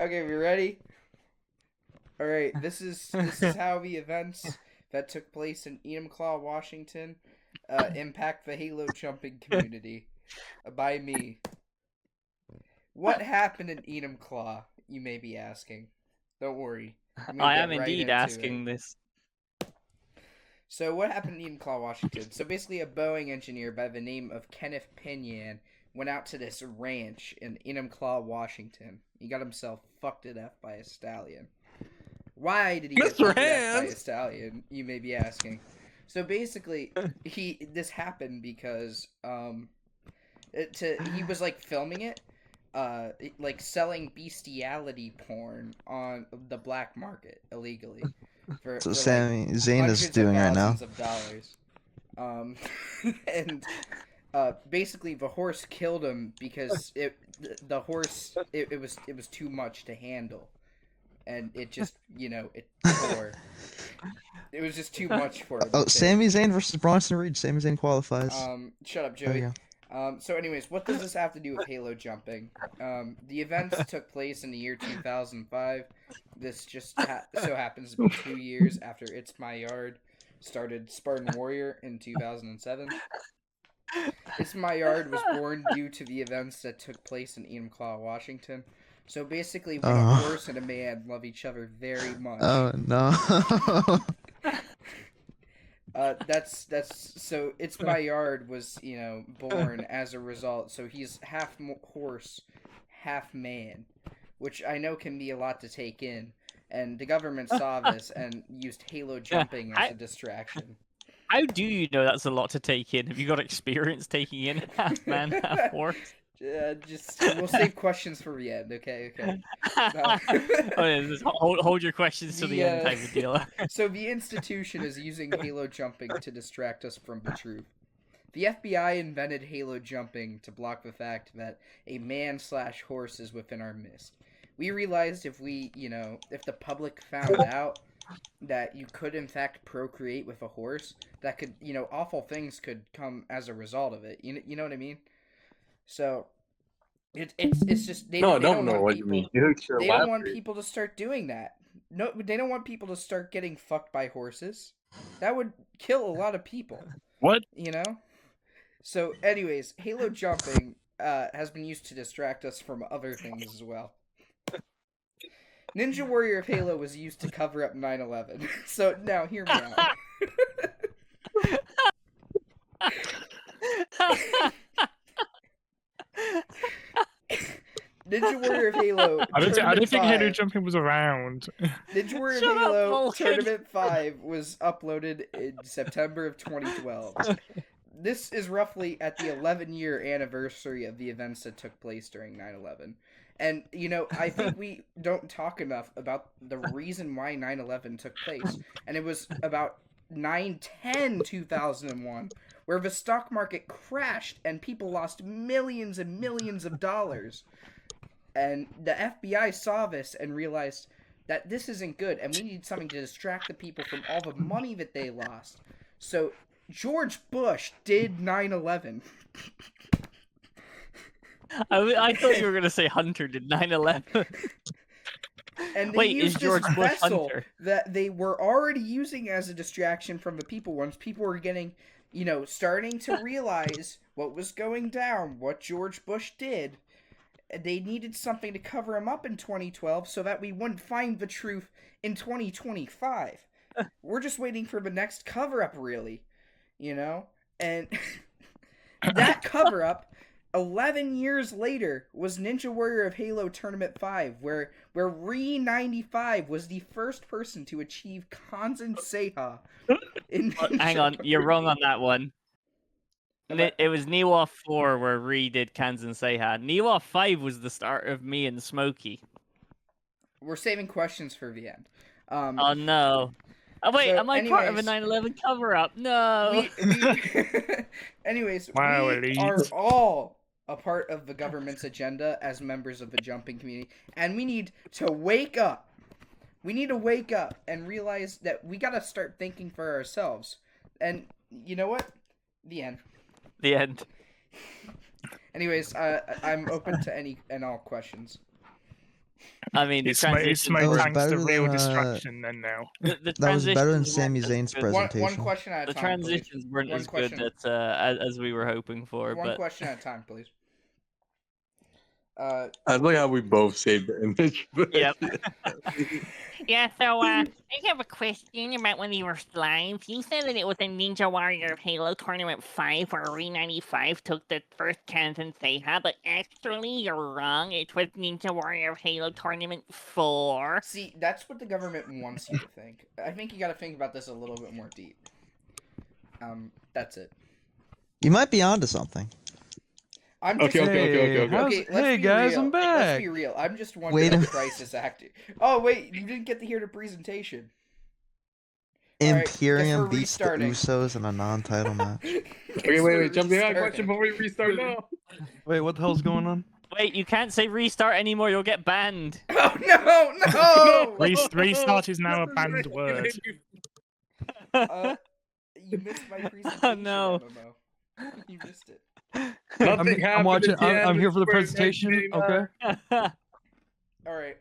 Okay, we ready? All right. This is how the events that took place in Enumclaw, Washington, impact the Halo jumping community. By me. What happened in Enumclaw? You may be asking. Don't worry. I'm gonna I get am right indeed into it. asking this. So what happened in Enumclaw, Washington? So basically, a Boeing engineer by the name of Kenneth Pinion went out to this ranch in Enumclaw, Washington. He got himself fucked to death by a stallion. Why did he get Mr. fucked to death by a Hands. stallion? You may be asking. So basically, this happened because he was like filming it, like selling bestiality porn on the black market illegally So for like Sami Zayn is hundreds of doing right now. thousands of dollars. Um, and basically the horse killed him because the horse it was too much to handle, and it just it tore. It was just too much for him. Oh, to take. Sami Zayn versus Bronson Reed. Sami Zayn qualifies. Shut up, Oh, Joey. yeah. So anyways, what does this have to do with Halo jumping? The events took place in the year 2005. This just so happens to be 2 years after It's My Yard started Spartan Warrior in 2007. It's My Yard was born due to the events that took place in Enumclaw, Washington. So basically, when a horse and a man love each other very much. Oh no. That's so. It's My Yard was born as a result. So he's half horse, half man, which I know can be a lot to take in. And the government saw this and used Halo jumping as a distraction. How do you know that's a lot to take in? Have you got experience taking in half man, half horse? We'll save questions for the end, okay? Okay. Oh, yeah, just hold your questions to the end type of deal. So the institution is using Halo jumping to distract us from the truth. The FBI invented Halo jumping to block the fact that a man/horse is within our midst. We realized if the public found out that you could in fact procreate with a horse, that could, awful things could come as a result of it. You know what I mean? So it's just they No, I don't don't know want what people, you mean. they don't want people to start doing that. No, they don't want people to start getting fucked by horses. That would kill a lot of people. What? So, anyways, Halo jumping has been used to distract us from other things as well. Ninja Warrior of Halo was used to cover up 9/11. So now, hear me out. Ninja Warrior of Halo. I don't think Halo 5. jumping was around. Ninja Warrior of Shut up, Halo Vulcan. Tournament 5 was uploaded in September of 2012. This is roughly at the 11-year anniversary of the events that took place during 9/11. And, I think we don't talk enough about the reason why 9/11 took place. And it was about 9/10/2001, where the stock market crashed and people lost millions and millions of dollars. And the FBI saw this and realized that this isn't good, and we need something to distract the people from all the money that they lost. So George Bush did 9/11. I thought you were going to say Hunter did 9/11. And they Wait, is used George this Bush vessel Hunter? that they were already using as a distraction from the people. Once people were getting, starting to realize what was going down, what George Bush did, they needed something to cover him up in 2012 so that we wouldn't find the truth in 2025. We're just waiting for the next cover-up, really. And that cover-up 11 years later was Ninja Warrior of Halo Tournament 5, where Re95 was the first person to achieve Kanzen Seiha. Hang on, you're wrong on that one. It was Niwa 4 where Ree did Kanzen Seiha. Niwa 5 was the start of me and Smokey. We're saving questions for the end. Oh no. Oh wait, So, am I part of a anyways, 9/11 cover-up? No! Anyways, Wow, we Elise. are all a part of the government's agenda as members of the jumping community, and we need to wake up. We need to wake up and realize that we gotta start thinking for ourselves. And you know what? The end. The end. Anyways, I'm open to any and all questions. I mean, the It's transitions my That was were thanks to better real than, distraction then now. the That was better than transitions Sami weren't as Zayn's good- presentation. One question at a The time, please. transitions weren't One as good question. as we were hoping for, One but question at a time, please. I like how we both saved the image. Yep. Yeah, so I have a question about one of your slides. You said that it was a Ninja Warrior of Halo Tournament 5 where Re95 took the first Kanzen Seiha, but actually you're wrong. It was Ninja Warrior of Halo Tournament 4. See, that's what the government wants you to think. I think you got to think about this a little bit more deep. That's it. You might be onto something. I'm just Okay. let's Hey be guys, real. I'm Let's back. be real. I'm just Wait wondering a if Crisis acting. Oh wait, you didn't get to hear the presentation. Alright, guess Imperium we're beats the restarting. Usos in a non-title match. Okay, wait. Jump behind question before we restart now. Wait, what the hell's going on? wait, you can't say restart anymore. You'll get banned. Oh no! Restart is now a banned word. You missed my presentation. Oh, no. MMO. You missed it. I'm watching. I'm here for the presentation. Okay. All right.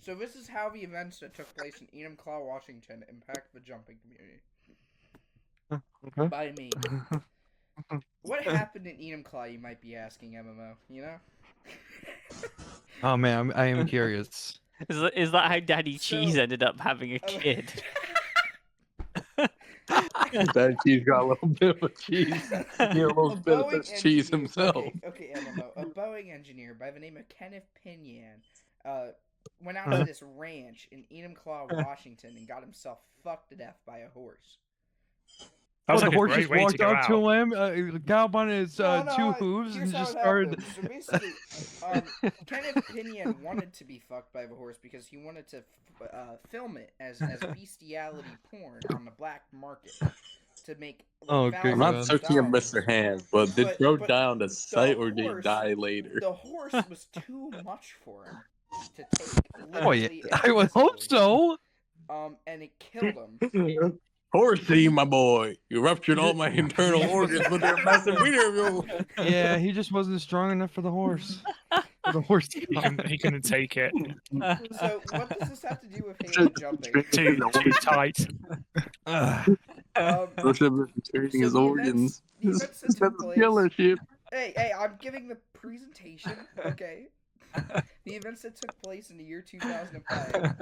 So this is how the events that took place in Enumclaw, Washington, impact the jumping community. Okay. By me. What happened in Enumclaw, you might be asking, MMO? You know? Oh man, I am curious. Is that how Daddy So- Cheese ended up having a kid? That cheese got a little bit of a cheese. He a little bit of Boeing this cheese engineer- himself. Okay, MMO. A Boeing engineer by the name of Kenneth Pinion went out to this ranch in Enumclaw, Washington, and got himself fucked to death by a horse. That was the like horse a just great way to walked go up to out. him, galloped on his No, two hooves, here's and how just it started. happened. So basically, Kenneth Pinion wanted to be fucked by the horse because he wanted to film it as bestiality porn on the black market to make. Oh, thousands good I'm not of searching of dollars. Mr. Hands, but did But- Joe but die on the site or did he horse- die later? The horse was too much for him to take. Oh yeah, literally and I would hope physically. so. And it killed him. Horsey, my boy, you ruptured all my internal organs with your massive wiener. Yeah, he just wasn't strong enough for the horse. For the horse. He couldn't take it. So what does this have to do with Halo jumping? Too tight. Ugh. Should have been returning his the organs. events that This took is place- killer shit. Hey, I'm giving the presentation, okay? The events that took place in the year 2005,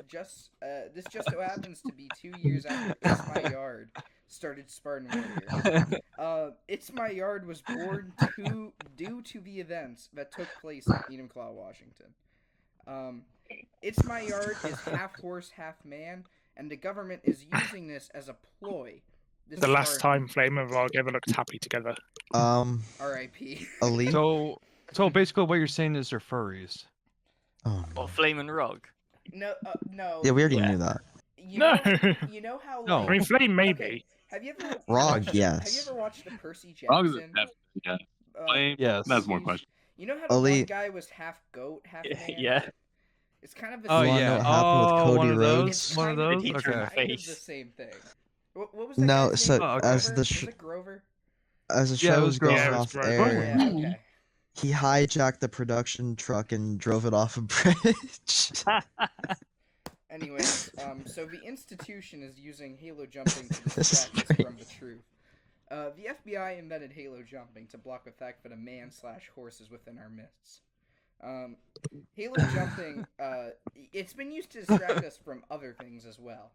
this just so happens to be 2 years after It's My Yard started Spartan Warrior. It's My Yard was born due to the events that took place in Enumclaw, Washington. It's My Yard is half horse, half man, and the government is using this as a ploy. This The is last our time Flame and Vlog ever looked happy together. R.I.P. Elite. So basically, what you're saying is they're furries. Oh, no. Or Flame and Rog. No, no. Yeah, we already Yeah. knew that. You No. know, you know how. No. Like, I mean, Flame maybe. Okay, have you ever Rog, watched, yes. Have you ever watched the Percy Rog's Jackson? definitely, yeah. uh, Yes. That's more series? question. You know how the one Elite. guy was half goat, half man? Yeah. It's kind of the Oh You same. wanna know yeah. what happened with Oh, Cody one of Rhodes? those. It's One of kind those. He turned Okay. kind of face. the same thing. What was that No, guy's so name? Oh, okay. as the Grover? sh- Was it Grover? as the Yeah, it show was was going Grover. off Yeah, it was Grover. air, Yeah, okay. he hijacked the production truck and drove it off a bridge. Anyways, so the institution is using Halo jumping to This is distract us great. from the truth. The FBI invented Halo jumping to block the fact that a man/horse is within our midst. Halo jumping, it's been used to distract us from other things as well.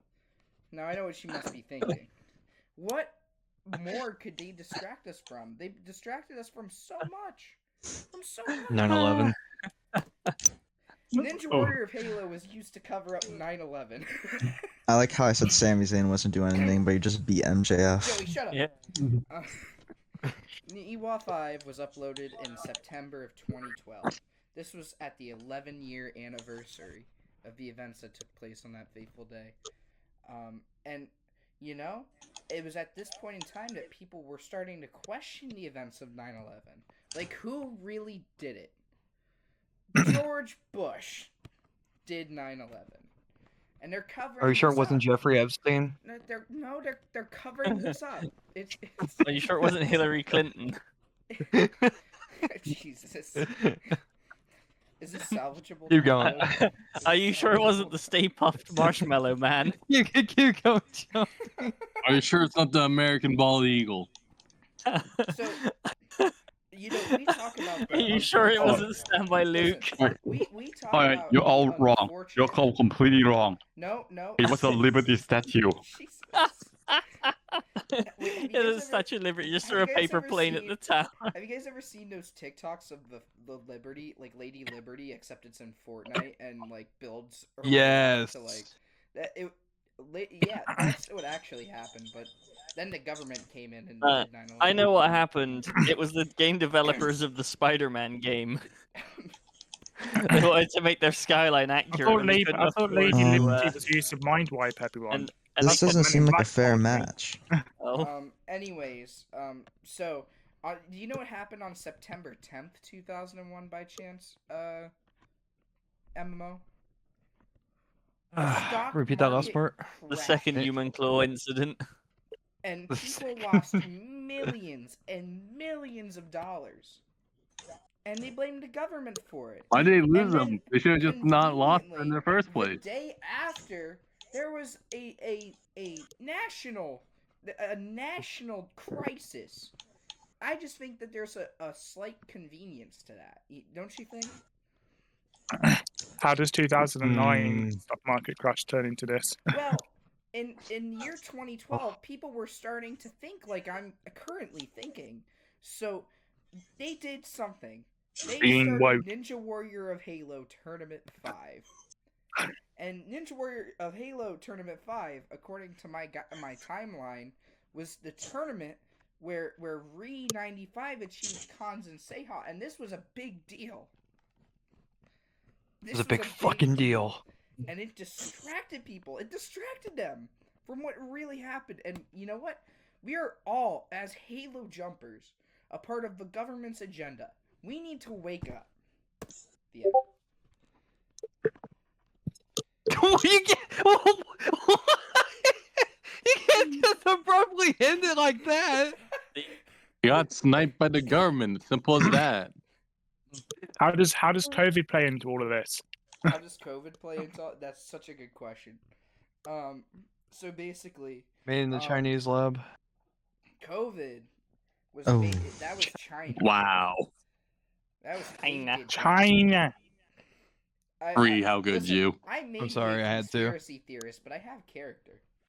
Now I know what you must be thinking. What more could they distract us from? They distracted us from so much. From so much. 9/11. Ninja Warrior of Halo was used to cover up 9/11. I like how I said Sami Zayn wasn't doing anything, but he just beat MJF. Joey, shut up. Yeah. Niwa 5 was uploaded in September of 2012. This was at the 11-year anniversary of the events that took place on that fateful day. And, you know, it was at this point in time that people were starting to question the events of 9/11. Like, who really did it? George Bush did 9/11. And they're covering Are you sure it this wasn't up. Jeffrey Epstein? They're covering this up. It's Are you sure it wasn't Hillary Clinton? Jesus. Is this salvageable? Keep going. download? Are you sure it wasn't the Stay Puft Marshmallow Man? You can keep going, Joe. Are you sure it's not the American Bald Eagle? So, you know, we talk about. Are you sure it wasn't Stand By Luke? Listen, we talk Alright, about. you're all the wrong. unfortunate- You're all completely wrong. No. It was a Liberty statue. Jesus. Yeah, Wait, have you the guys Statue of Liberty just have threw you a guys paper ever plane at seen- the tower. Have you guys ever seen those TikToks of the Liberty, like Lady Liberty, except it's in Fortnite and like builds? her way up Yes. To like that. Yeah, that's what actually happened. But then the government came in and Uh, did 9/11. I know what happened. It was the game developers of the Spider-Man game. They wanted to make their skyline accurate. and they couldn't I thought afford Lady to, Liberty was used to mind wipe everyone. and This that's what doesn't Men in seem like a Black fair told me. match. oh, Anyways, so, do you know what happened on September 10th, 2001, by chance? MMO. Stock Repeat that last market part. the crashed, second human claw incident. and The people second- lost millions and millions of dollars, and they blamed the government for it. Why did they lose And them? then They should have just not lost in the first The place. day after, there was a national crisis. I just think that there's a slight convenience to that. Don't you think? How does 2009 Hmm. stock market crash turn into this? Well, in year 2012, people were starting to think like I'm currently thinking. So they did something. They Being started woke. Ninja Warrior of Halo Tournament 5. And Ninja Warrior of Halo Tournament 5, according to my timeline, was the tournament where Re95 achieved Kanzen Seiha, and this was a big deal. It was a big fucking deal. And it distracted people. It distracted them from what really happened. And you know what? We are all, as Halo jumpers, a part of the government's agenda. We need to wake up. The end. You can't just abruptly end it like that. You got sniped by the government. Simple as that. How does COVID play into all of this? How does COVID play into all? That's such a good question. So basically, Made in the Chinese lab. COVID was Oh. made. That was China. Wow. That was China. hated. China. I- Free, how good listen, you. I may be sorry, a I had to. conspiracy theorist, but I have character.